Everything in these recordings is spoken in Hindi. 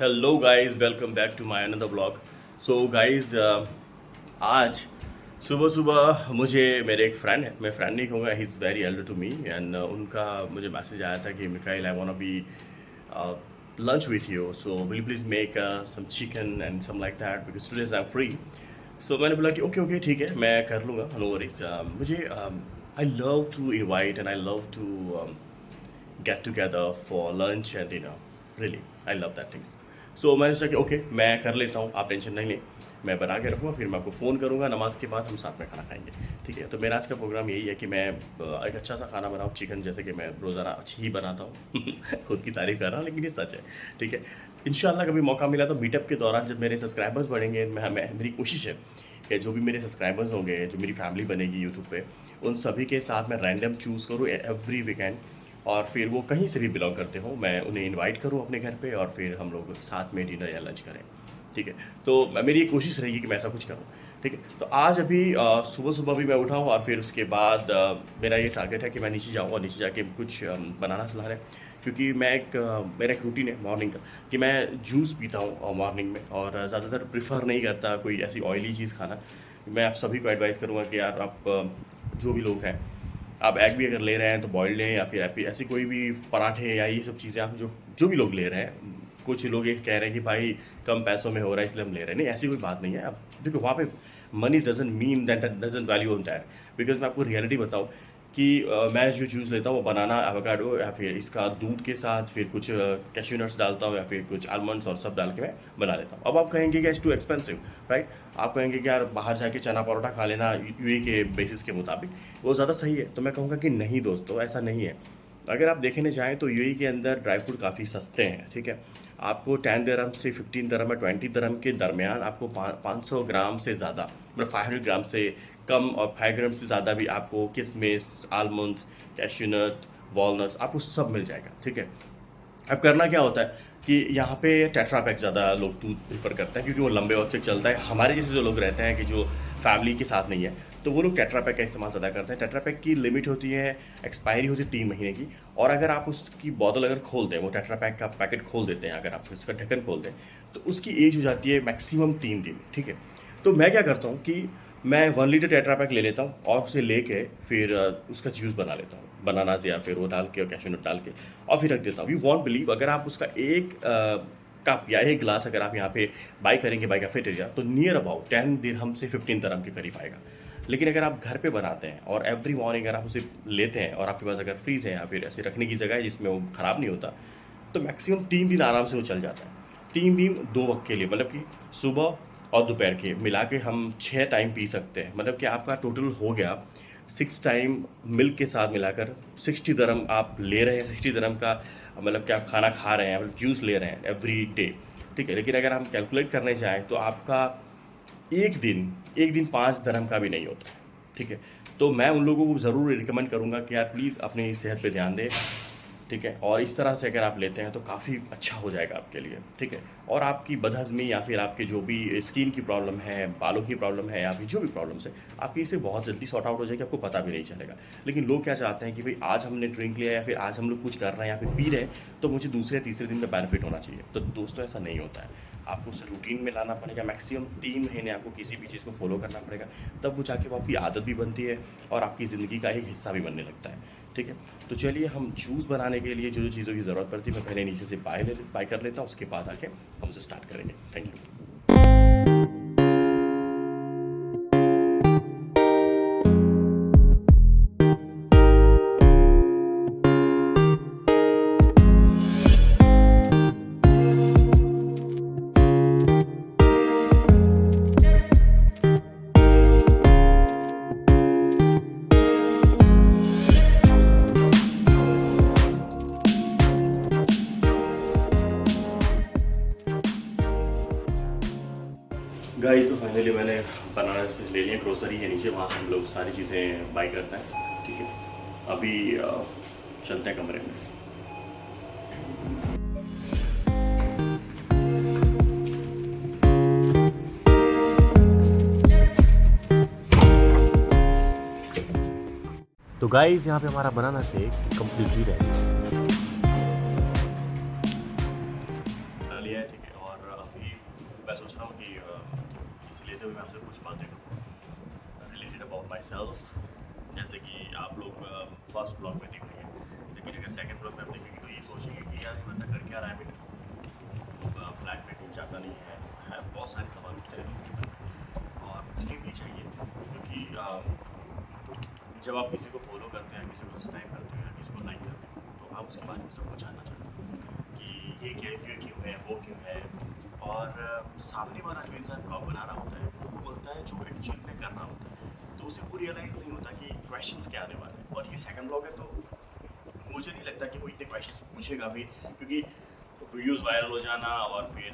Hello guys, welcome back to my another blog. So guys, आज सुबह सुबह मुझे मेरे एक फ्रेंड है, मैं फ्रेंड नहीं कहूँगा, he is very elder to me and उनका मुझे मैसेज आया था कि Mikail I want be lunch with you, so will you please make some chicken and some like that because today I'm free. So मैंने बोला कि ओके ओके ठीक है, मैं कर लूँगा, नो वरीज। मुझे I love to invite and I love to get together for lunch and dinner. Really, I love that things. So मैंने सोचा कि ओके मैं कर लेता हूँ, आप टेंशन नहीं लें, मैं बना के रखूँगा, फिर मैं आपको फ़ोन करूँगा, नमाज के बाद हम साथ में खाना खाएंगे। ठीक है, तो मेरा आज का प्रोग्राम यही है कि मैं एक अच्छा सा खाना बनाऊँ, चिकन, जैसे कि मैं रोज़ाना अच्छी ही बनाता हूँ खुद की तारीफ कर रहा हूँ, लेकिन ये सच है। ठीक है, इंशाल्लाह कभी मौका मिला तो मीटअप के दौरान जब मेरे सब्सक्राइबर्स बढ़ेंगे, मेरी कोशिश है कि जो भी मेरे सब्सक्राइबर्स होंगे, जो मेरी फैमिली बनेगी यूट्यूब पे, उन सभी के साथ मैं रैंडम चूज़ करूँ एवरी वीकेंड, और फिर वो कहीं से भी बिलोंग करते हो, मैं उन्हें इनवाइट करूं अपने घर पे और फिर हम लोग साथ में डिनर या लंच करें। ठीक है, तो मेरी ये कोशिश रहेगी कि मैं ऐसा कुछ करूं। ठीक है, तो आज अभी सुबह सुबह भी मैं उठा हूं और फिर उसके बाद मेरा ये टारगेट है कि मैं नीचे जाऊं और नीचे जाके कुछ बनाना सलाह है, क्योंकि मेरा एक रूटीन है मॉर्निंग का कि मैं जूस पीता हूँ मॉर्निंग में, और ज़्यादातर प्रिफर नहीं करता कोई ऐसी ऑयली चीज़ खाना। मैं आप सभी को एडवाइस करूँगा कि यार आप जो भी लोग हैं, आप एग भी अगर ले रहे हैं तो बॉइल्ड लें, या फिर ऐसी कोई भी पराठे या ये सब चीज़ें आप जो जो भी लोग ले रहे हैं। कुछ लोग ये कह रहे हैं कि भाई कम पैसों में हो रहा है इसलिए हम ले रहे हैं, नहीं ऐसी कोई बात नहीं है। अब देखो वहाँ पे money doesn't mean that doesn't value on that, because मैं आपको रियलिटी बताऊँ कि मैं जो जूस लेता हूँ वो बनाना एवोकाडो या फिर इसका दूध के साथ फिर कुछ कैश्यू नट्स डालता हूँ या फिर कुछ आलमंड्स और सब डाल के मैं बना लेता हूँ। अब आप कहेंगे कि इट्स टू एक्सपेंसिव, राइट? आप कहेंगे कि यार बाहर जाके चना परोठा खा लेना यूए के बेसिस के मुताबिक वो ज़्यादा सही है, तो मैं कहूँगा कि नहीं दोस्तों, ऐसा नहीं है। अगर आप देखने जाएँ तो यूएई के अंदर ड्राई फ्रूट काफ़ी सस्ते हैं। ठीक है, आपको 10 दिरहम से 15 दिरहम या 20 दिरहम के दरमियान आपको 500 ग्राम से ज़्यादा, मतलब 500 ग्राम से कम और 5 ग्राम से ज़्यादा भी आपको किशमिश, आलमंड्स, कैश्यूनट, वॉलनट्स आपको सब मिल जाएगा। ठीक है, अब करना क्या होता है कि यहाँ पे टेट्रा पैक ज़्यादा लोग दूध प्रीफर करते हैं, क्योंकि वो लंबे वक्त तक चलता है। हमारे जैसे जो लोग रहते हैं कि जो फैमिली के साथ नहीं है, तो वो लोग टेट्रा पैक का इस्तेमाल ज़्यादा करते हैं। टेट्रा पैक की लिमिट होती है, एक्सपायरी होती है 3 महीने की, और अगर आप उसकी बोतल अगर खोल दें, वो टेट्रा पैक का पैकेट खोल देते हैं, अगर आप उसका ढक्कन खोल दें, तो उसकी एज हो जाती है मैक्सिमम 3 दिन। ठीक है, तो मैं क्या करता हूँ कि मैं 1 लीटर टेट्रा पैक ले लेता हूँ और उसे लेके फिर उसका जूस बना लेता हूँ, बनानास या फिर वो डाल के और कैश्यू नट डाल के, और फिर रख देता हूँ। यू वॉन्ट बिलीव, अगर आप उसका एक कप या एक गिलास अगर आप यहाँ पे बाई करेंगे बाई कैफेटेरिया, तो नियर अबाउट 10 दिरहम से 15 दिरहम के करीब आएगा। लेकिन अगर आप घर पे बनाते हैं और एवरी मॉर्निंग अगर आप उसे लेते हैं और आपके पास अगर फ्रीज है या फिर ऐसे रखने की जगह है जिसमें वो ख़राब नहीं होता, तो मैक्सिमम 3 दिन आराम से वो चल जाता है। 3 दिन 2 वक्त के लिए, मतलब कि सुबह और दोपहर के मिला के हम 6 टाइम पी सकते हैं। मतलब कि आपका टोटल हो गया 6 टाइम मिल्क के साथ मिलाकर 60 दिरहम आप ले रहे हैं। 60 दिरहम का मतलब कि आप खाना खा रहे हैं, मतलब जूस ले रहे हैं एवरी डे। ठीक है, लेकिन अगर हम कैलकुलेट करने जाएँ तो आपका एक दिन 5 दिरहम का भी नहीं होता। ठीक है, तो मैं उन लोगों को ज़रूर रिकमेंड करूँगा कि यार प्लीज़ अपनी सेहत पे ध्यान दें। ठीक है, और इस तरह से अगर आप लेते हैं तो काफ़ी अच्छा हो जाएगा आपके लिए। ठीक है, और आपकी बदहज़मी या फिर आपके जो भी स्किन की प्रॉब्लम है, बालों की प्रॉब्लम है, या फिर जो भी प्रॉब्लम्स है, आपकी इससे बहुत जल्दी सॉर्ट आउट हो जाएगी, आपको पता भी नहीं चलेगा। लेकिन लोग क्या चाहते हैं कि भाई आज हमने ड्रिंक लिया या फिर आज हम लोग कुछ कर रहे हैं या फिर पी रहे हैं, तो मुझे दूसरे तीसरे दिन में बेनिफिट होना चाहिए। तो दोस्तों ऐसा नहीं होता है, आपको उसे रूटीन में लाना पड़ेगा। मैक्सिमम 3 महीने आपको किसी भी चीज़ को फॉलो करना पड़ेगा, तब वो जाके वो आपकी आदत भी बनती है और आपकी ज़िंदगी का एक हिस्सा भी बनने लगता है। ठीक है, तो चलिए हम जूस बनाने के लिए जो जो चीज़ों की ज़रूरत पड़ती है मैं पहले नीचे से बाय कर लेता हूँ, उसके बाद आके हम उसे स्टार्ट करेंगे। Thank you. गाइस, तो फाइनली मैंने बनाना ले लिया, ग्रोसरी है नीचे, वहाँ से हम लोग सारी चीज़ें बाई करते हैं। ठीक है, अभी चलते हैं कमरे में। तो गाइस, यहाँ पे हमारा बनाना शेक कंप्लीटली रेडी है। ठीक है, लेते हुए मैं आपसे कुछ बातें करूँ रिलेटेड अबाउट माई सेल्फ। जैसे कि आप लोग फर्स्ट ब्लॉग में देख रहे हैं, लेकिन अगर सेकंड ब्लॉग में आप देखेंगे तो ये सोचेंगे कि यार ये बंदा कर क्या रहा है, फ्लैट में कहीं जाता नहीं है, बहुत सारे सवाल उठते हैं लोगों के मन में और ये भी चाहिए क्योंकि जब आप किसी को फॉलो करते हैं, किसी को सब्सक्राइब करते हैं, किसी को लाइक करते हैं, तो आप उसके बारे में सब कुछ जानना चाहते हैं कि ये क्या, ये क्यों है, वो क्यों है। और सामने वाला जो इंसान ब्लॉग बना रहा होता है वो बोलता है जो एक्चुअल में कर रहा होता है, तो उसे वो रियलाइज़ नहीं होता कि क्वेश्चंस क्या आने वाले हैं। और ये सेकंड ब्लॉग है तो मुझे नहीं लगता कि वो इतने क्वेश्चंस पूछेगा भी, क्योंकि वीडियोस वायरल हो जाना और फिर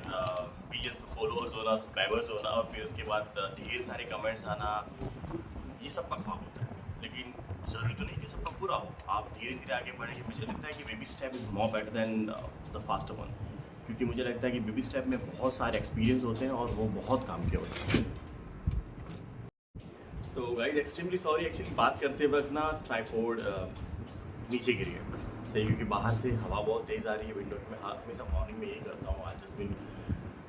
मिलियंस में फॉलोअर्स होना, सब्सक्राइबर्स होना और फिर उसके बाद ढेर सारे कमेंट्स आना, ये सब का ख्वाब होता है। लेकिन ज़रूरी तो नहीं कि सबका पूरा हो, आप धीरे धीरे आगे बढ़ेंगे। मुझे लगता है कि baby step is more better than the fast one, क्योंकि मुझे लगता है कि बेबी स्टेप में बहुत सारे एक्सपीरियंस होते हैं और वो बहुत काम के होते हैं। तो गाइस एक्सट्रीमली सॉरी, एक्चुअली बात करते वक्त ना ट्राइपॉड नीचे गिर गया सही, क्योंकि बाहर से हवा बहुत तेज़ आ रही है विंडो की। मैं हमेशा मॉर्निंग में यही करता हूँ, आज just been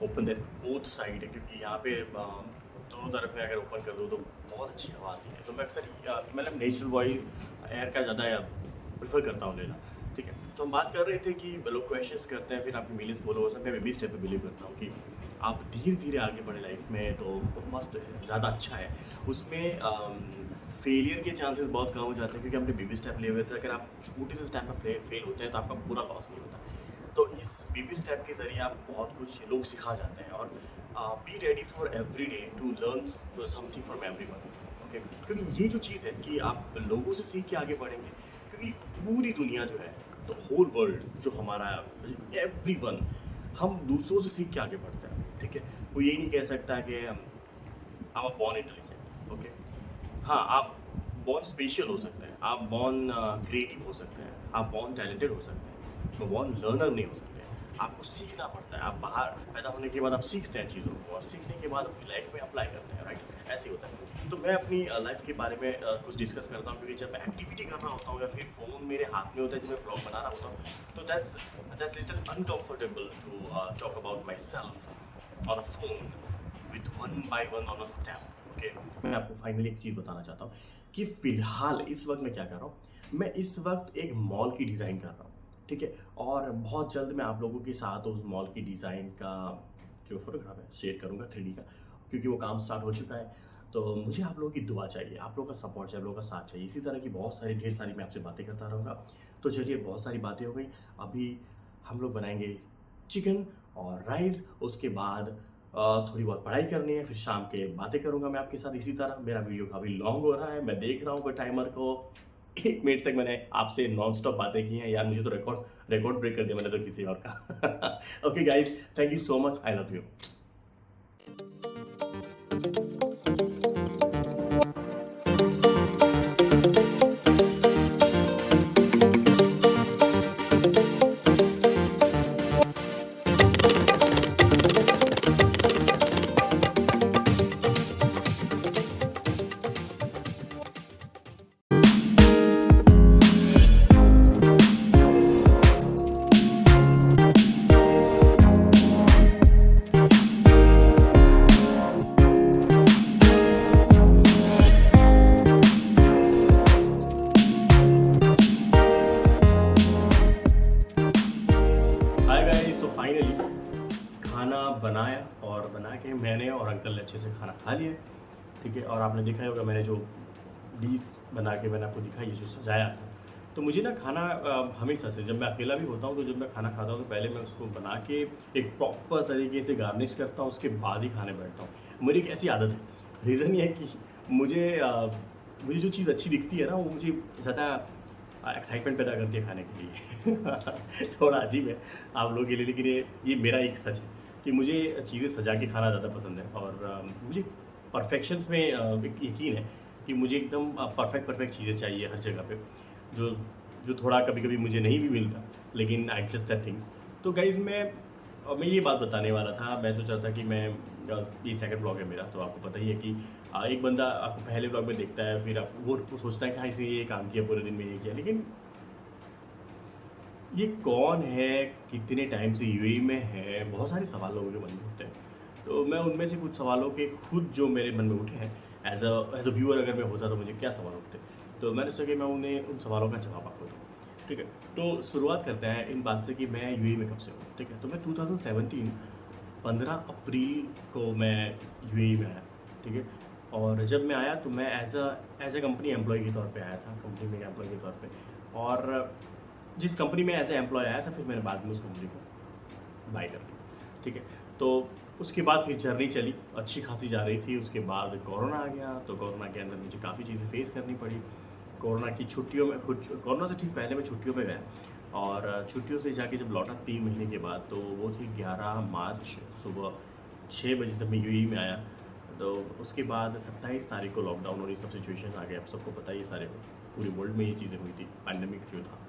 open that both side है, क्योंकि यहाँ पे दोनों तरफ में अगर ओपन कर दो तो बहुत अच्छी हवा आती है। तो मैं अक्सर मतलब नेचुरल वॉइस एयर का ज़्यादा प्रेफर करता हूँ लेना। ठीक है, तो हम बात कर रहे थे कि लोग क्वेश्चंस करते हैं, फिर आपके मिलियंस फॉलोअर्स हैं। मैं बेबी स्टेप पे बिलीव करता हूँ कि आप धीरे धीरे आगे बढ़े लाइफ में तो मस्त है, ज़्यादा अच्छा है। उसमें फेलियर के चांसेस बहुत कम हो जाते हैं, क्योंकि हमने बेबी स्टेप लिए हुए थे। अगर आप छोटे से स्टेप में फेल होते हैं तो आपका पूरा लॉस नहीं होता। तो इस बेबी स्टेप के ज़रिए आप बहुत कुछ लोग सिखा जाते हैं। और be ready for every day to learn something from everyone. Okay, क्योंकि ये जो चीज़ है कि आप लोगों से सीख के आगे बढ़ेंगे, क्योंकि पूरी दुनिया जो है, द होल वर्ल्ड जो हमारा एवरीवन, हम दूसरों से सीख के आगे बढ़ते हैं। ठीक है, वो यही नहीं कह सकता कि आप बॉर्न इंटेलिजेंट। ओके, हाँ, आप बहुत स्पेशल हो सकते हैं, आप बॉर्न क्रिएटिव हो सकते हैं, आप बॉर्न टैलेंटेड हो सकते हैं, तो बॉर्न लर्नर नहीं हो सकते। आपको सीखना पड़ता है। आप बाहर पैदा होने के बाद आप सीखते हैं चीज़ों को, और सीखने के बाद अपनी लाइफ में अप्लाई करते हैं, राइट? ऐसे ही होता है। तो मैं अपनी लाइफ के बारे में कुछ डिस्कस करता हूँ, क्योंकि जब मैं एक्टिविटी कर रहा होता हूँ या फिर फ़ोन मेरे हाथ में होता है जब मैं ब्लॉग बना रहा होता हूँ, तो that's little uncomfortable to talk about myself on a phone with one by one on a step. Okay, मैं आपको फाइनली एक चीज़ बताना चाहता हूँ कि फ़िलहाल इस वक्त मैं क्या कर रहा हूँ। मैं इस वक्त एक मॉल की डिज़ाइन कर रहा हूँ, ठीक है? और बहुत जल्द मैं आप लोगों के साथ उस मॉल की डिज़ाइन का जो फोटोग्राफ है शेयर करूँगा 3D का, क्योंकि वो काम स्टार्ट हो चुका है। तो मुझे आप लोगों की दुआ चाहिए, आप लोगों का सपोर्ट चाहिए, आप लोगों का साथ चाहिए। इसी तरह की बहुत सारी ढेर सारी मैं आपसे बातें करता रहूँगा। तो चलिए, बहुत सारी बातें हो गई, अभी हम लोग बनाएंगे चिकन और राइस। उसके बाद थोड़ी बहुत पढ़ाई करनी है, फिर शाम के बातें करूँगा मैं आपके साथ। इसी तरह मेरा वीडियो काफ़ी लॉन्ग हो रहा है, मैं देख रहा हूँ टाइमर को। 1 मिनट तक मैंने आपसे नॉन स्टॉप बातें की हैं यार, मुझे तो रिकॉर्ड ब्रेक कर दिया मैंने तो किसी और का। Okay guys, thank you so much, I love you. Hi guys, तो फाइनली खाना बनाया और बना के मैंने और अंकल ने अच्छे से खाना खा लिया, ठीक है। और आपने देखा ही होगा मैंने जो डिश बना के मैंने आपको दिखाई है, जो सजाया था। तो मुझे ना खाना हमेशा से, जब मैं अकेला भी होता हूँ तो जब मैं खाना खाता हूँ तो पहले मैं उसको बना के एक प्रॉपर तरीके से गार्निश करता हूँ, उसके बाद ही खाने बैठता हूँ। मेरी एक ऐसी आदत है। रीज़न ये है कि मुझे जो चीज़ अच्छी दिखती है ना, वो मुझे ज़्यादा एक्साइटमेंट पैदा करती है खाने के लिए। थोड़ा अजीब है आप लोगों के लिए, लेकिन ये मेरा एक सच है कि मुझे चीज़ें सजा के खाना ज़्यादा पसंद है। और मुझे परफेक्शंस में एक यकीन है कि मुझे एकदम परफेक्ट चीज़ें चाहिए हर जगह पे, जो जो थोड़ा कभी कभी मुझे नहीं भी मिलता, लेकिन आई जस्ट दैट थिंग्स। तो गाइज़, मैं ये बात बताने वाला था। मैं सोच रहा था कि ये सेकंड ब्लॉग है मेरा, तो आपको पता ही है कि एक बंदा आपको पहले ब्लॉग में देखता है, फिर आप वो सोचता है कि हाँ, इसने ये काम किया, पूरे दिन में ये किया, लेकिन ये कौन है, कितने टाइम से यूएई में है, बहुत सारे सवाल लोगों के मन में होते हैं। तो मैं उनमें से कुछ सवालों के खुद जो मेरे मन में उठे हैं, एज अ व्यूअर अगर मैं होता तो मुझे क्या सवाल उठते, तो मैंने सोचा कि मैं उन्हें उन सवालों का जवाब आपको दूँ। ठीक है, तो शुरुआत करते हैं इन बात से कि मैं यूएई में कब से हूँ। ठीक है, तो मैं 2017 15 अप्रैल को मैं यूएई में आया। ठीक है, और जब मैं आया तो मैं एज अ कंपनी एम्प्लॉय के तौर पे आया था, कंपनी में एम्प्लॉय के तौर पे। और जिस कंपनी में एज ए एम्प्लॉय आया था, फिर मैंने बाद में उस कंपनी को बाय कर लिया। ठीक है, तो उसके बाद फिर जर्नी चली, अच्छी खासी जा रही थी। उसके बाद कोरोना आ गया, तो कोरोना के अंदर मुझे काफ़ी चीज़ें फेस करनी पड़ी। कोरोना की छुट्टियों में, कुछ कोरोना से ठीक पहले मैं छुट्टियों पे गया, और छुट्टियों से जाके जब लौटा 3 महीने के बाद, तो वो थी 11 मार्च सुबह 6 बजे जब मैं यूएई में आया। तो उसके बाद 27 तारीख को लॉकडाउन और ये सब सिचुएशन आ गया। आप सबको पता ही, सारे पूरे वर्ल्ड में ये चीज़ें हुई थी, पैंडेमिक जो था।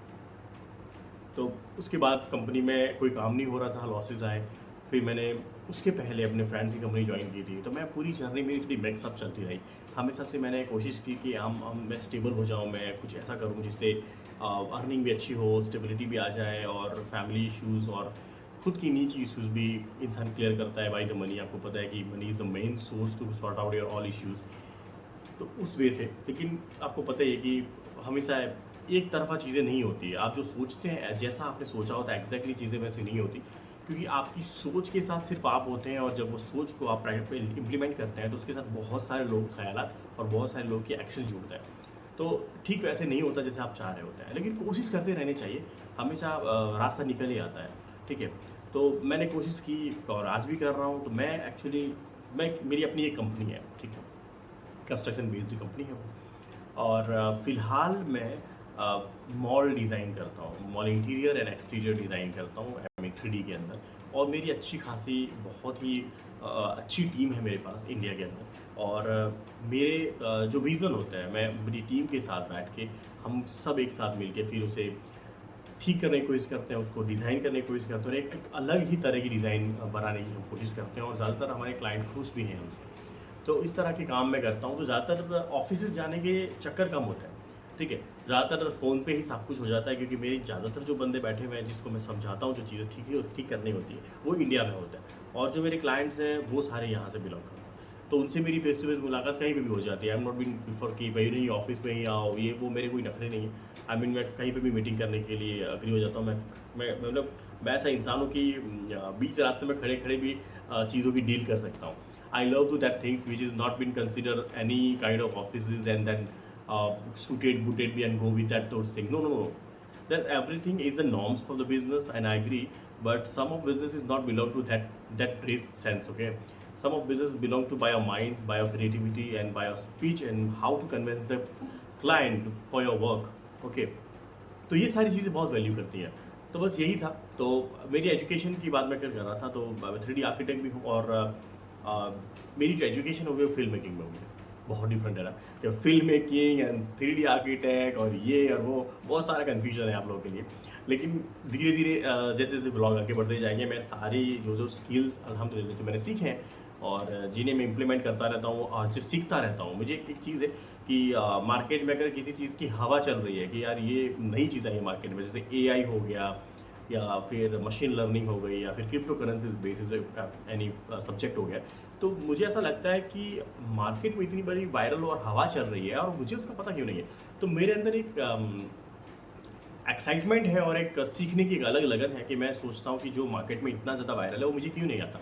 तो उसके बाद कंपनी में कोई काम नहीं हो रहा था, लॉसेस आए। फिर मैंने उसके पहले अपने फ्रेंड्स की कंपनी ज्वाइन की थी। तो मैं पूरी जर्नी मेरी थोड़ी मिक्सअप चलती रही। हमेशा से मैंने कोशिश की कि मैं स्टेबल हो जाऊँ, मैं कुछ ऐसा करूँ जिससे अर्निंग भी अच्छी हो, स्टेबिलिटी भी आ जाए, और फैमिली इश्यूज़ और खुद की निजी इश्यूज़ भी इंसान क्लियर करता है बाय द मनी। आपको पता है कि money is the main source to sort out your all issues. तो उस वे से, लेकिन आपको पता ही है कि हमेशा एक तरफा चीज़ें नहीं होती है। आप जो सोचते हैं, जैसा आपने सोचा होता है, एग्जैक्टली चीज़ें वैसे नहीं होती, क्योंकि आपकी सोच के साथ सिर्फ आप होते हैं। और जब वो सोच को आप इम्प्लीमेंट करते हैं, तो उसके साथ बहुत सारे लोग ख्यालात और बहुत सारे लोग के एक्शन जुड़ते हैं। तो ठीक वैसे नहीं होता जैसे आप चाह रहे होते हैं, लेकिन कोशिश करते रहनी चाहिए। हमेशा रास्ता निकल ही आता है। ठीक है, तो मैंने कोशिश की और आज भी कर रहा हूँ। तो मैं एक्चुअली, मेरी अपनी एक कंपनी है। ठीक है, कंस्ट्रक्शन बेस्ड कंपनी है वो। और फिलहाल मैं मॉल डिज़ाइन करता हूँ, mall interior and exterior design करता हूँ, 3D के अंदर। और मेरी अच्छी खासी, बहुत ही अच्छी टीम है मेरे पास इंडिया के अंदर। और मेरे जो विज़न होता है, मैं मेरी टीम के साथ बैठ के, हम सब एक साथ मिलके फिर उसे ठीक करने की कोशिश करते हैं, उसको डिज़ाइन करने की कोशिश करते हैं, और एक अलग ही तरह की डिज़ाइन बनाने की हम कोशिश करते हैं। और ज़्यादातर हमारे क्लाइंट खुश भी हैं हमसे। तो इस तरह के काम मैं करता हूँ। तो ज़्यादातर ऑफिसेज जाने के चक्कर कम होता है। ठीक है, ज़्यादातर फ़ोन पे ही सब कुछ हो जाता है, क्योंकि मेरे ज़्यादातर जो बंदे बैठे हुए हैं, जिसको मैं समझाता हूँ जो चीज़ें ठीक करनी होती है, वो इंडिया में होता है। और जो मेरे क्लाइंट्स हैं, वो सारे यहाँ से बिलोंग करते हैं। तो उनसे मेरी फेस टू फेस मुलाकात कहीं पे भी हो जाती है। I am not been prefer कि भाई नहीं ऑफिस में ही आओ, ये वो मेरे कोई नखरे नहीं है। आई मीन मैं कहीं पे भी मीटिंग करने के लिए अग्री हो जाता हूँ। मैं मतलब मैं ऐसा इंसान हूँ कि बीच रास्ते में खड़े खड़े भी चीज़ों की डील कर सकता हूँ। I love to that things which is not been considered any kind of offices and then suited, booted me and go with that those thing. No, no, no. That everything is the norms for the business, and I agree. But some of businesses not belong to that race sense. Okay, some of business belong to by your minds, by your creativity, and by your speech and how to convince the client for your work. Okay, तो ये सारी चीज़ें बहुत वैल्यू करती हैं। तो बस यही था। तो मेरी एजुकेशन की बात मैं कर रहा था। तो मैं 3D आर्किटेक्ट भी हूँ, और मेरी जो एजुकेशन हो गई वो फिल्म मेकिंग में हो गई। बहुत डिफरेंट है ना, कि film making and 3D architect और ये और वो, बहुत सारा कन्फ्यूजन है आप लोगों के लिए। लेकिन धीरे धीरे जैसे जैसे ब्लॉग आगे बढ़ते जाएंगे, मैं सारी जो स्किल्स अल्हम्दुलिल्लाह जो मैंने सीखे हैं, और जिन्हें मैं इम्प्लीमेंट करता रहता हूँ, और जो सीखता रहता हूँ। मुझे एक चीज़ है कि मार्केट में अगर किसी चीज़ की हवा चल रही है कि यार ये नई चीज़ आई है मार्केट में, जैसे AI हो गया, या फिर मशीन लर्निंग हो गई, या फिर crypto currencies basis any subject हो गया, तो मुझे ऐसा लगता है कि मार्केट में इतनी बड़ी वायरल और हवा चल रही है, और मुझे उसका पता क्यों नहीं है। तो मेरे अंदर एक एक्साइटमेंट है और एक सीखने की एक अलग लगन है कि मैं सोचता हूँ कि जो मार्केट में इतना ज़्यादा वायरल है वो मुझे क्यों नहीं आता।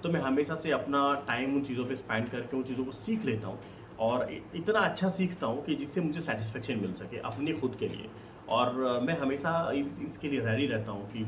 तो मैं हमेशा से अपना टाइम उन चीज़ों पे स्पेंड करके उन चीज़ों को सीख लेता हूँ, और इतना अच्छा सीखता हूँ कि जिससे मुझे सेटिस्फेक्शन मिल सके अपने खुद के लिए। और मैं हमेशा इसके लिए रेडी रहता हूँ कि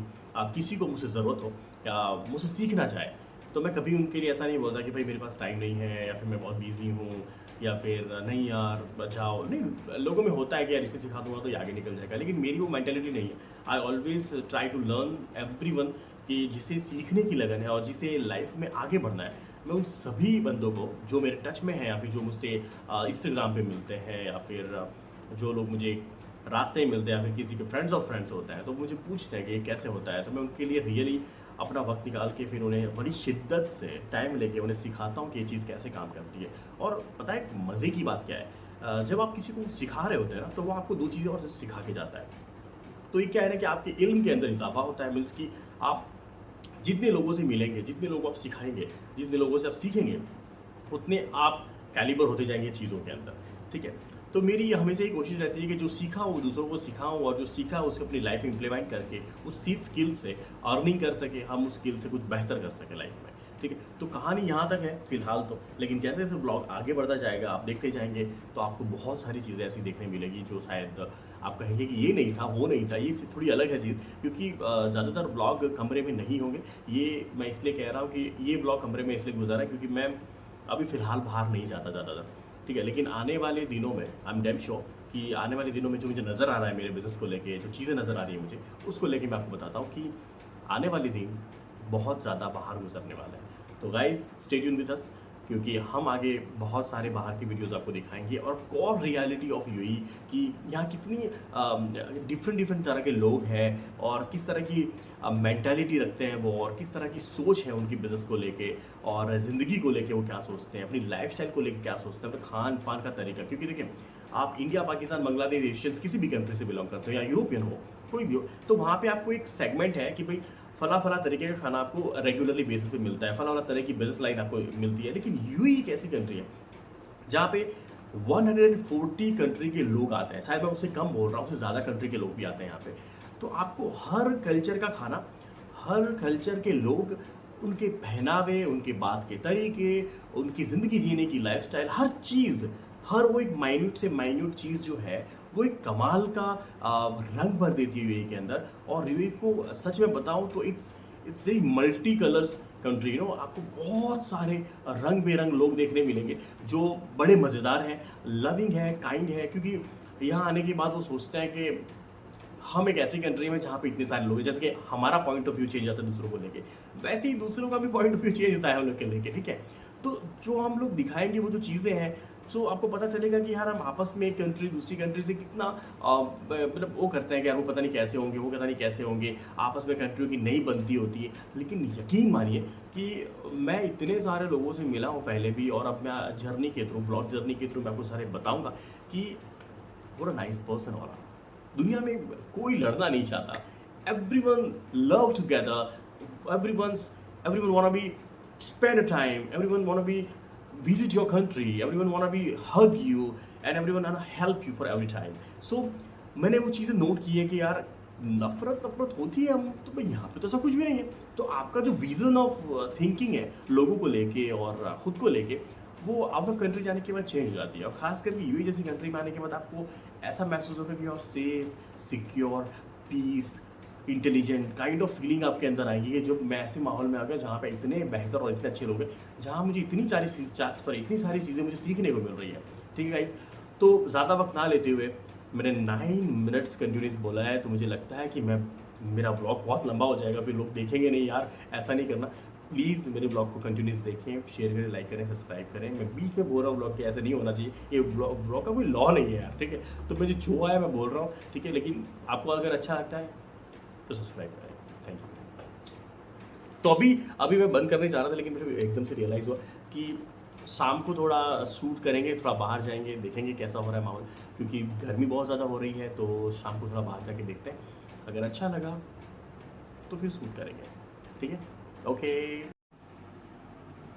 किसी को मुझसे ज़रूरत हो या मुझसे सीखना चाहे, तो मैं कभी उनके लिए ऐसा नहीं बोलता कि भाई मेरे पास टाइम नहीं है, या फिर मैं बहुत बिजी हूँ, या फिर नहीं यार जाओ। नहीं, लोगों में होता है कि यार इसे सिखा दूंगा तो ये आगे निकल जाएगा, लेकिन मेरी वो मेंटेलिटी नहीं है। I always try to learn everyone, कि जिसे सीखने की लगन है और जिसे लाइफ में आगे बढ़ना है, मैं उन सभी बंदों को जो मेरे टच में हैं, या फिर जो मुझसे इंस्टाग्राम पे मिलते हैं, या फिर जो लोग मुझे रास्ते में मिलते हैं, या फिर किसी के फ्रेंड्स ऑफ फ्रेंड्स होते हैं, तो मुझे पूछते हैं कि ये कैसे होता है। तो मैं उनके लिए रियली अपना वक्त निकाल के फिर उन्हें बड़ी शिद्दत से टाइम लेके उन्हें सिखाता हूँ कि ये चीज़ कैसे काम करती है। और पता है मज़े की बात क्या है, जब आप किसी को सिखा रहे होते हैं ना, तो वो आपको 2 चीज़ें और सिखा के जाता है। तो ये क्या है ना कि आपके इल्म के अंदर इजाफा होता है, मीन्स कि आप जितने लोगों से मिलेंगे, जितने लोगों को आप सिखाएंगे, जितने लोगों से आप सीखेंगे, उतने आप कैलिबर होते जाएंगे चीज़ों के अंदर, ठीक है। तो मेरी हमेशा ये कोशिश रहती है कि जो सीखा वो दूसरों को सिखाऊं, और जो सीखा उसे अपनी लाइफ में इम्प्लीमेंट करके उस स्किल से अर्निंग कर सके, हम उस स्किल से कुछ बेहतर कर सके लाइफ में, ठीक है। तो कहानी यहाँ तक है फिलहाल तो, लेकिन जैसे जैसे ब्लॉग आगे बढ़ता जाएगा, आप देखते जाएंगे, तो आपको बहुत सारी चीज़ें ऐसी देखने मिलेगी जो शायद आप कहेंगे कि ये नहीं था, वो नहीं था, ये थोड़ी अलग है चीज़। क्योंकि ज़्यादातर ब्लॉग कमरे में नहीं होंगे। ये मैं इसलिए कह रहा हूँ कि ये ब्लॉग कमरे में इसलिए गुजारा है क्योंकि मैं अभी फ़िलहाल बाहर नहीं जाता ज़्यादातर, ठीक है। लेकिन आने वाले दिनों में आई एम डैम श्योर कि आने वाले दिनों में जो मुझे नज़र आ रहा है मेरे बिज़नेस को लेके, जो चीज़ें नज़र आ रही है मुझे, उसको लेके मैं आपको बताता हूँ कि आने वाले दिन बहुत ज़्यादा बाहर गुजरने वाला है। तो guys stay tune with us, क्योंकि हम आगे बहुत सारे बाहर की वीडियोस आपको दिखाएंगे, और कॉर रियलिटी ऑफ यूएई कि यहाँ कितनी डिफरेंट तरह के लोग हैं, और किस तरह की मेंटालिटी रखते हैं वो, और किस तरह की सोच है उनकी बिज़नेस को लेके, और ज़िंदगी को लेके वो क्या सोचते हैं, अपनी लाइफस्टाइल को लेके क्या सोचते हैं, अपने खान पान का तरीका। क्योंकि देखिए, आप इंडिया, पाकिस्तान, बांग्लादेश, एशियंस किसी भी कंट्री से बिलोंग करते हो, या यूरोपियन हो, कोई भी हो, तो वहाँ पे आपको एक सेगमेंट है कि भाई फला तरीके का खाना आपको रेगुलरली बेसिस पे मिलता है, फला तरह की बिजनेस लाइन आपको मिलती है। लेकिन यूएई एक ऐसी कंट्री है जहाँ पे 140 कंट्री के लोग आते हैं, शायद मैं उससे कम बोल रहा हूँ, उससे ज़्यादा कंट्री के लोग भी आते हैं यहाँ पे। तो आपको हर कल्चर का खाना, हर कल्चर के लोग, उनके पहनावे, उनके बात के तरीके, उनकी ज़िंदगी जीने की लाइफस्टाइल, हर चीज़, हर वो एक माइन्यूट से माइन्यूट चीज़ जो है, वो एक कमाल का रंग भर देती है यूएई के अंदर। और यूएई को सच में बताऊं तो it's very multi colours country, no. आपको बहुत सारे रंग बेरंग लोग देखने मिलेंगे जो बड़े मज़ेदार हैं, लविंग है, काइंड है। क्योंकि यहाँ आने के बाद वो सोचते हैं कि हम एक ऐसी कंट्री में जहाँ पे इतने सारे लोग हैं, जैसे कि हमारा पॉइंट ऑफ व्यू चेंज आता है दूसरों को लेके, वैसे ही दूसरों का भी पॉइंट ऑफ व्यू चेंज होता है हम लोग के लेके, ठीक है। तो जो हम लोग दिखाएंगे वो जो चीज़ें हैं, सो आपको पता चलेगा कि यार हम आपस में एक कंट्री दूसरी कंट्री से कितना मतलब वो करते हैं कि यार वो पता नहीं कैसे होंगे, वो पता नहीं कैसे होंगे, आपस में कंट्रियों की नई बनती होती है। लेकिन यकीन मानिए कि मैं इतने सारे लोगों से मिला हूँ पहले भी, और अब मैं जर्नी के थ्रू, ब्लॉग जर्नी के थ्रू मैं आपको सारे बताऊँगा कि वो नाइस पर्सन वाला दुनिया में कोई लड़ना नहीं चाहता। Everyone love together, everyone wanna be spend a time, everyone wanna be visit your country, everyone wanna be hug you, and everyone wanna help you for every time. So मैंने वो चीज़ें नोट की है कि यार नफरत होती है, हम तो भाई यहाँ पे तो सब कुछ भी नहीं है। तो आपका जो विजन ऑफ थिंकिंग है लोगों को लेके और खुद को लेके, वो आउट ऑफ कंट्री जाने के बाद चेंज हो जाती है। और खास करके यूएई जैसी कंट्री में आने के बाद आपको ऐसा महसूस होगा कि आप safe, secure, peace, intelligent kind of feeling आपके अंदर आएगी कि जो मैं ऐसे माहौल में आ गया जहाँ पे इतने बेहतर और इतने अच्छे लोग हैं, जहाँ मुझे इतनी सारी चीज़ें मुझे सीखने को मिल रही है, ठीक है गाइस। तो ज़्यादा वक्त ना लेते हुए, मैंने 9 मिनट्स कंटिन्यूस बोला है, तो मुझे लगता है कि मेरा ब्लॉग बहुत लंबा हो जाएगा, फिर लोग देखेंगे नहीं यार, ऐसा नहीं करना। प्लीज़ मेरे ब्लॉग को कंटिन्यूस देखें, शेयर करें, लाइक करें, सब्सक्राइब करें। मैं बीच में बोल रहा हूँ ब्लॉग के, ऐसा नहीं होना चाहिए, ये ब्लॉग का कोई लॉ नहीं है यार, ठीक है। तो मुझे जो आया मैं बोल रहा हूँ, ठीक है। लेकिन आपको अगर अच्छा लगता है तो सब्सक्राइब करें, थैंक यू। तो अभी मैं बंद करने जा रहा था, लेकिन मुझे एकदम से रियलाइज़ हुआ कि शाम को थोड़ा शूट करेंगे, थोड़ा बाहर जाएंगे, देखेंगे कैसा हो रहा है माहौल, क्योंकि गर्मी बहुत ज़्यादा हो रही है। तो शाम को थोड़ा बाहर जाके देखते हैं, अगर अच्छा लगा तो फिर शूट करेंगे, ठीक है।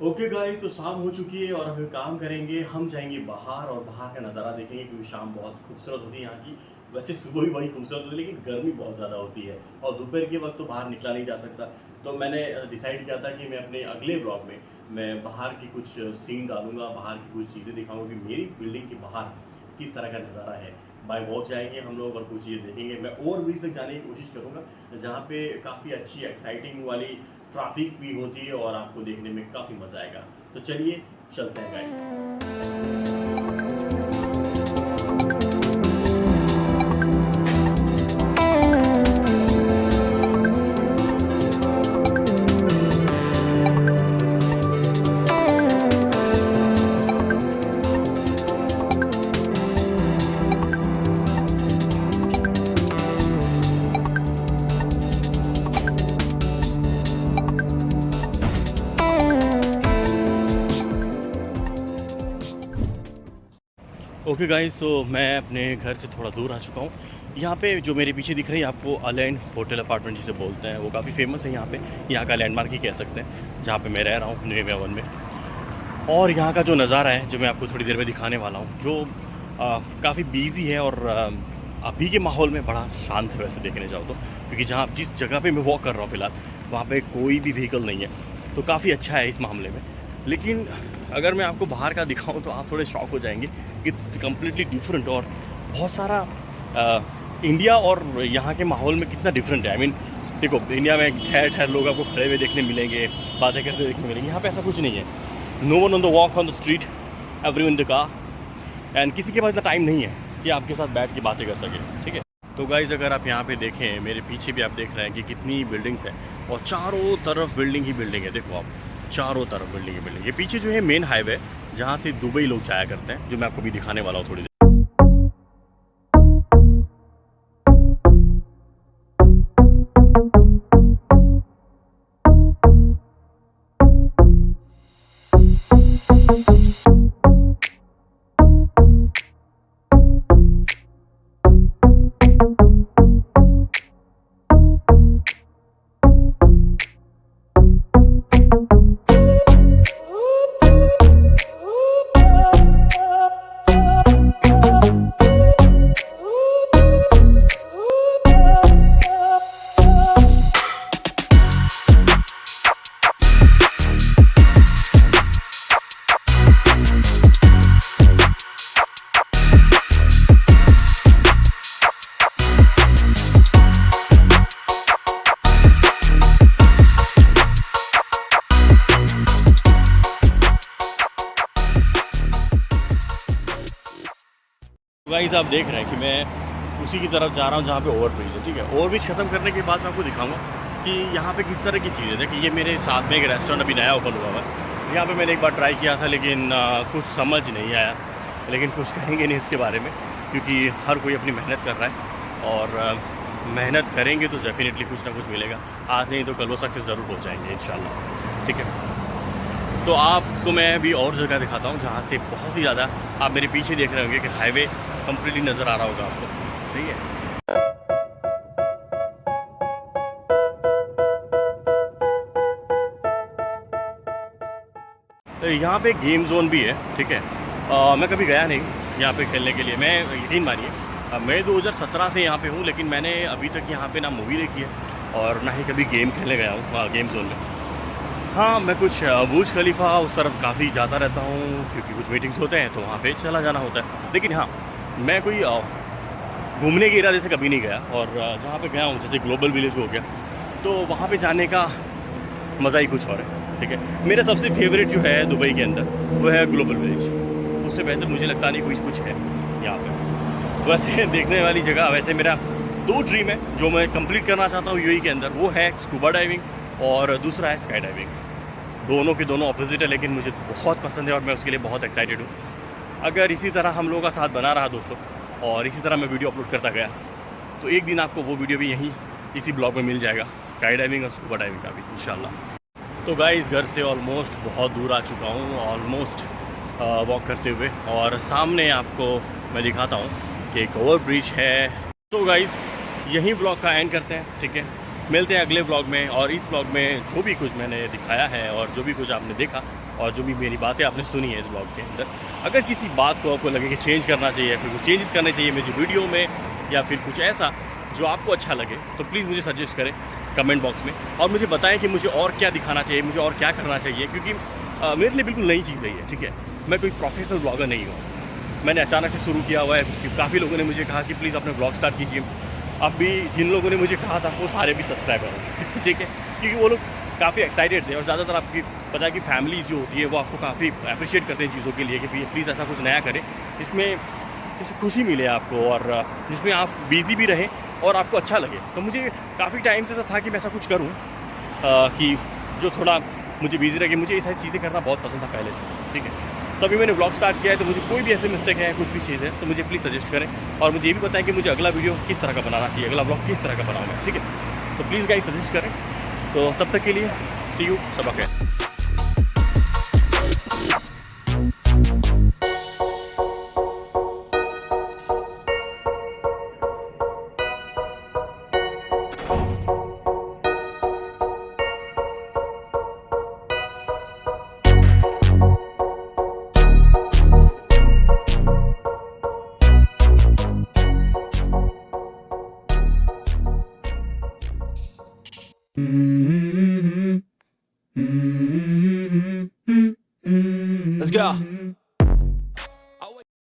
ओके गाइस, तो शाम हो चुकी है और अभी काम करेंगे, हम जाएंगे बाहर और बाहर का नज़ारा देखेंगे, क्योंकि शाम बहुत खूबसूरत होती है यहाँ की। वैसे सुबह भी बड़ी खूबसूरत होती है, लेकिन गर्मी बहुत ज़्यादा होती है और दोपहर के वक्त तो बाहर निकला नहीं जा सकता। तो मैंने डिसाइड किया था कि मैं अपने अगले ब्लॉग में मैं बाहर की कुछ सीन डालूंगा, बाहर की कुछ चीज़ें दिखाऊंगा कि मेरी बिल्डिंग के बाहर किस तरह का नज़ारा है। बाय वॉक जाएंगे हम लोग और कुछ चीज़ें देखेंगे। मैं और भी तक जाने की कोशिश करूँगा, जहाँ पे काफ़ी अच्छी एक्साइटिंग वाली ट्रैफिक भी होती है और आपको देखने में काफ़ी मज़ा आएगा। तो चलिए चलते हैं गाइस। ओके गाइस, तो मैं अपने घर से थोड़ा दूर आ चुका हूँ यहाँ पे जो मेरे पीछे दिख रही है आपको अलेन होटल अपार्टमेंट जिसे बोलते हैं, वो काफ़ी फेमस है यहाँ पे, यहाँ का लैंडमार्क ही कह सकते हैं, जहाँ पे मैं रह रहा हूँ न्यू एवन में। और यहाँ का जो नज़ारा है जो मैं आपको थोड़ी देर में दिखाने वाला हूँ, जो काफ़ी बिजी है और अभी के माहौल में बड़ा शांत है वैसे देखने जाओ तो, क्योंकि जहाँ जिस जगह पे मैं वॉक कर रहा हूँ फ़िलहाल वहाँ पे कोई भी व्हीकल नहीं है, तो काफ़ी अच्छा है इस मामले में। लेकिन अगर मैं आपको बाहर का दिखाऊँ तो आप थोड़े शॉक हो जाएंगे। इट्स कम्प्लीटली डिफरेंट और बहुत सारा इंडिया और यहाँ के माहौल में कितना डिफरेंट है। आई मीन देखो, इंडिया में ठहर ठहर लोग आपको खड़े हुए देखने मिलेंगे, बातें करते देखने मिलेंगे, यहाँ पे ऐसा कुछ नहीं है। No one on the walk on the street, every in the car, and किसी के पास इतना टाइम नहीं है कि आपके साथ बैठ के बातें कर सके, ठीक है। तो गाइज़ अगर आप यहाँ पे देखें, मेरे पीछे भी आप देख रहे हैं कि कितनी बिल्डिंग्स हैं और चारों तरफ बिल्डिंग ही बिल्डिंग है। देखो आप, चारों तरफ बिल्डिंग ही बिल्डिंग। ये पीछे जो है मेन हाईवे, जहाँ से दुबई लोग जाया करते हैं, जो मैं आपको भी दिखाने वाला हूँ थोड़ी देर। गाइस आप देख रहे हैं कि मैं उसी की तरफ जा रहा हूँ जहाँ पे ओवरब्रिज है, ठीक है। ओवरब्रिज ख़त्म करने के बाद मैं आपको दिखाऊंगा कि यहाँ पे किस तरह की चीज़ें है। कि ये मेरे साथ में एक रेस्टोरेंट अभी नया ओपन हुआ है, यहाँ पे मैंने एक बार ट्राई किया था, लेकिन कुछ समझ नहीं आया। लेकिन कुछ कहेंगे नहीं इसके बारे में, क्योंकि हर कोई अपनी मेहनत कर रहा है और मेहनत करेंगे तो डेफिनेटली कुछ ना कुछ मिलेगा। आज नहीं तो कल वो सक्सेस ज़रूर हो जाएंगे इंशाल्लाह, ठीक है। तो आपको मैं अभी और जगह दिखाता हूँ जहाँ से बहुत ही ज़्यादा, आप मेरे पीछे देख रहे होंगे कि हाईवे कम्प्लीटली नज़र आ रहा होगा आपको, सही है। तो यहाँ पे गेम जोन भी है, ठीक है। मैं कभी गया नहीं यहाँ पे खेलने के लिए, मैं यकीन मानिए मैं 2017 से यहाँ पे हूँ, लेकिन मैंने अभी तक यहाँ पे ना मूवी देखी है और ना ही कभी गेम खेलने गया हूँ गेम जोन में। हाँ, मैं कुछ बुर्ज खलीफा उस तरफ काफ़ी जाता रहता हूँ, क्योंकि कुछ मीटिंग्स होते हैं तो वहाँ पे चला जाना होता है। लेकिन हाँ, मैं कोई घूमने के इरादे से कभी नहीं गया। और जहाँ पे गया हूँ जैसे ग्लोबल विलेज हो गया, तो वहाँ पे जाने का मज़ा ही कुछ और है, ठीक है। मेरा सबसे फेवरेट जो है दुबई के अंदर वो है ग्लोबल विलेज। उससे बेहतर मुझे लगता नहीं कुछ है यहाँ पे। वैसे देखने वाली जगह, वैसे मेरा 2 ड्रीम है जो मैं कंप्लीट करना चाहता हूँ यूएई के अंदर। वो है स्कूबा डाइविंग और दूसरा है स्काई डाइविंग। दोनों के दोनों ऑपोजिट है, लेकिन मुझे बहुत पसंद है और मैं उसके लिए बहुत एक्साइटेड हूँ। अगर इसी तरह हम लोगों का साथ बना रहा दोस्तों, और इसी तरह मैं वीडियो अपलोड करता गया, तो एक दिन आपको वो वीडियो भी यहीं इसी ब्लॉग में मिल जाएगा, स्काई डाइविंग और स्कूबा डाइविंग का भी इंशाल्लाह। तो गाइस घर से ऑलमोस्ट बहुत दूर आ चुका हूँ, ऑलमोस्ट वॉक करते हुए, और सामने आपको मैं दिखाता हूँ कि एक ओवर ब्रिज है। तो गाइस यहीं ब्लॉग का एंड करते हैं, ठीक है। मिलते हैं अगले ब्लॉग में, और इस ब्लॉग में जो भी कुछ मैंने दिखाया है और जो भी कुछ आपने देखा और जो भी मेरी बातें आपने सुनी है इस ब्लॉग के अंदर, अगर किसी बात को आपको लगे कि चेंज करना चाहिए या फिर कुछ चेंजेस करने चाहिए मेरी वीडियो में, या फिर कुछ ऐसा जो आपको अच्छा लगे, तो प्लीज़ मुझे सजेस्ट करें कमेंट बॉक्स में, और मुझे बताएं कि मुझे और क्या दिखाना चाहिए, मुझे और क्या करना चाहिए, क्योंकि मेरे लिए बिल्कुल नई चीज़ है ये, ठीक है। मैं कोई प्रोफेशनल ब्लॉगर नहीं हूँ, मैंने अचानक से शुरू किया हुआ है। काफ़ी लोगों ने मुझे कहा कि प्लीज़ अपने ब्लॉग स्टार्ट कीजिए। अभी जिन लोगों ने मुझे कहा था वो सारे भी सब्सक्राइबर हैं, ठीक है, क्योंकि वो लोग काफ़ी एक्साइटेड थे। और ज़्यादातर आपकी पता है कि फैमिलीज जो होती है वो आपको काफ़ी अप्रिशिएट करते हैं चीज़ों के लिए, कि प्लीज़ ऐसा कुछ नया करें जिसमें खुशी मिले आपको, और जिसमें आप बिज़ी भी रहें और आपको अच्छा लगे। तो मुझे काफ़ी टाइम से ऐसा था कि मैं ऐसा कुछ करूँ कि जो थोड़ा मुझे बिज़ी रहे। मुझे ये सारी चीज़ें करना बहुत पसंद था पहले से, ठीक है। तो अभी मैंने ब्लॉग स्टार्ट किया है, तो मुझे कोई भी ऐसे मिस्टेक है, कुछ भी चीज़ है, तो मुझे प्लीज़ सजेस्ट करें, और मुझे ये भी बताएं कि मुझे अगला वीडियो किस तरह का बनाना चाहिए, अगला ब्लॉग किस तरह का बनाऊँ मैं, ठीक है। तो प्लीज़ गाइस सजेस्ट करें। तो तब तक के लिए सी यू, सबक है। भैया